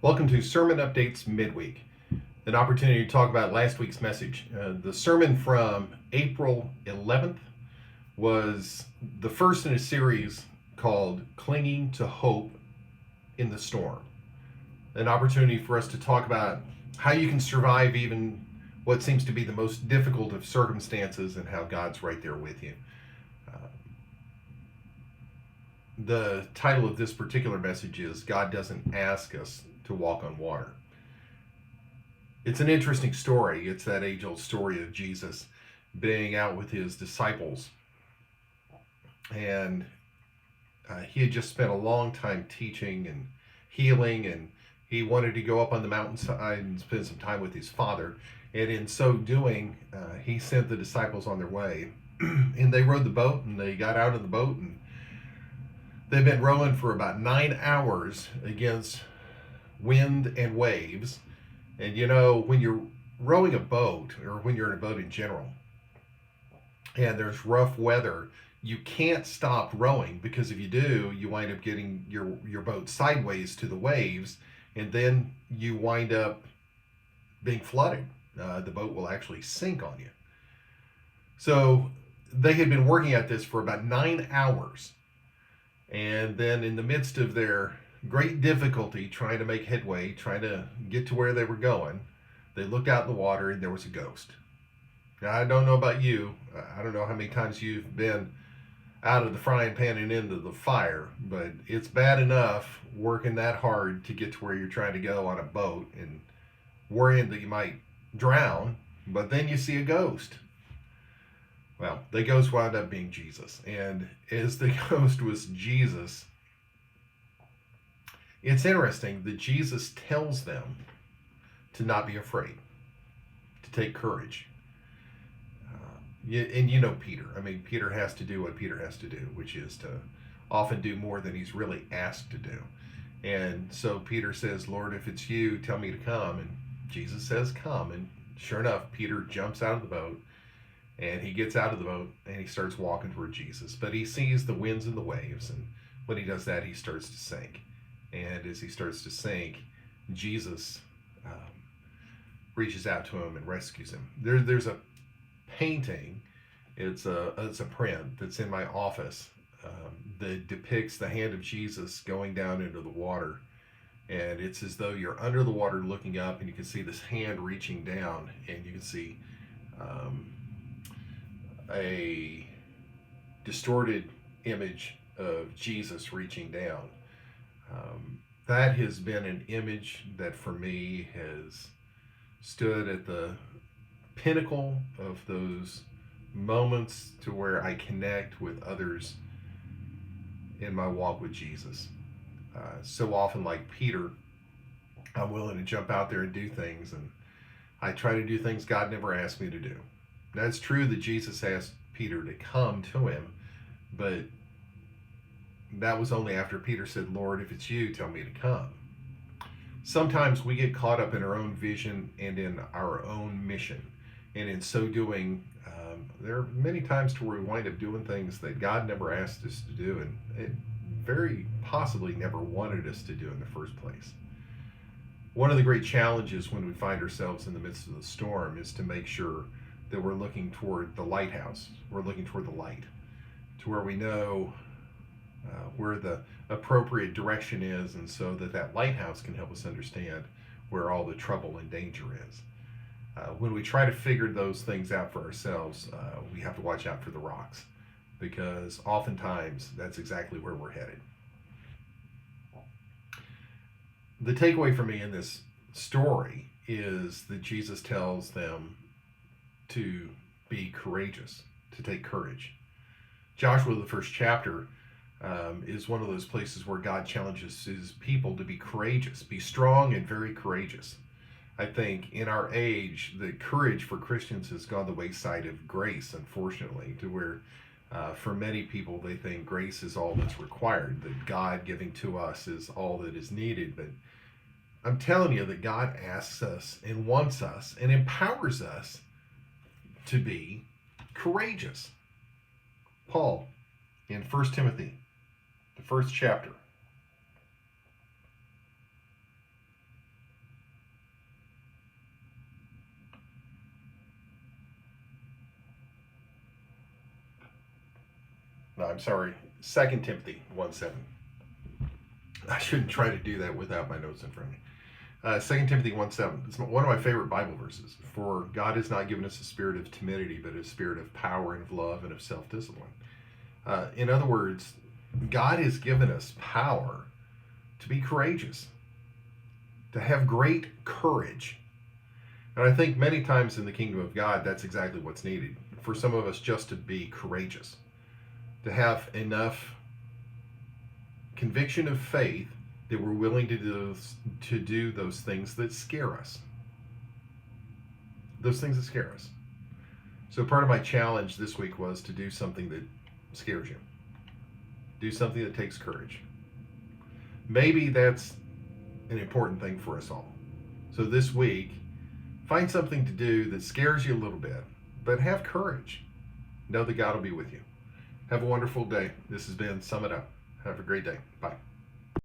Welcome to Sermon Updates Midweek, an opportunity to talk about last week's message. The sermon from April 11th was the first in a series called Clinging to Hope in the Storm. An opportunity for us to talk about how you can survive even what seems to be the most difficult of circumstances and how God's right there with you. The title of this particular message is God Doesn't Ask Us to Walk on Water. It's an interesting story. It's that age-old story of Jesus being out with his disciples. And he had just spent a long time teaching and healing, and he wanted to go up on the mountainside and spend some time with his Father. And in so doing, he sent the disciples on their way. And they rowed the boat, and they got out of the boat, and they've been rowing for about 9 hours against wind and waves. And you know, when you're rowing a boat, or when you're in a boat in general, and there's rough weather, you can't stop rowing, because if you do, you wind up getting your boat sideways to the waves, and then you wind up being flooded. The boat will actually sink on you. So they had been working at this for about 9 hours. And then in the midst of their great difficulty trying to make headway, trying to get to where they were going, they looked out in the water and there was a ghost. Now, I don't know about you. I don't know how many times you've been out of the frying pan and into the fire, but it's bad enough working that hard to get to where you're trying to go on a boat and worrying that you might drown, but then you see a ghost. Well, the ghost wound up being Jesus. And as the ghost was Jesus, it's interesting that Jesus tells them to not be afraid, to take courage. And you know Peter. I mean, Peter has to do what Peter has to do, which is to often do more than he's really asked to do. And so Peter says, Lord, if it's you, tell me to come. And Jesus says, come. And sure enough, Peter jumps out of the boat. And he gets out of the boat and he starts walking toward Jesus. But he sees the winds and the waves. And when he does that, he starts to sink. And as he starts to sink, Jesus reaches out to him and rescues him. There's a painting. It's a print that's in my office that depicts the hand of Jesus going down into the water. And it's as though you're under the water looking up, and you can see this hand reaching down, and you can see a distorted image of Jesus reaching down. That has been an image that for me has stood at the pinnacle of those moments to where I connect with others in my walk with Jesus. So often, like Peter, I'm willing to jump out there and do things, and I try to do things God never asked me to do. Now, it's true that Jesus asked Peter to come to him, but that was only after Peter said, Lord, if it's you, tell me to come. Sometimes we get caught up in our own vision and in our own mission. And in so doing, there are many times to where we wind up doing things that God never asked us to do, and it very possibly never wanted us to do in the first place. One of the great challenges when we find ourselves in the midst of the storm is to make sure that we're looking toward the lighthouse. We're looking toward the light, to where we know where the appropriate direction is, and so that lighthouse can help us understand where all the trouble and danger is. When we try to figure those things out for ourselves, we have to watch out for the rocks, because oftentimes that's exactly where we're headed. The takeaway for me in this story is that Jesus tells them to be courageous, to take courage. Joshua, the first chapter, is one of those places where God challenges his people to be courageous, be strong and very courageous. I think in our age, the courage for Christians has gone the wayside of grace, unfortunately, to where for many people they think grace is all that's required, that God giving to us is all that is needed. But I'm telling you that God asks us and wants us and empowers us to be courageous. Paul, in 1 Timothy, the first chapter, I'm sorry, 2 Timothy 1:7. I shouldn't try to do that without my notes in front of me. 2 Timothy 1:7. It's one of my favorite Bible verses. For God has not given us a spirit of timidity, but a spirit of power and of love and of self-discipline. In other words, God has given us power to be courageous, to have great courage. And I think many times in the kingdom of God, that's exactly what's needed. For some of us, just to be courageous, to have enough conviction of faith that we're willing to do those things that scare us. Those things that scare us. So part of my challenge this week was to do something that scares you. Do something that takes courage. Maybe that's an important thing for us all. So this week, find something to do that scares you a little bit, but have courage. Know that God will be with you. Have a wonderful day. This has been Sum It Up. Have a great day. Bye.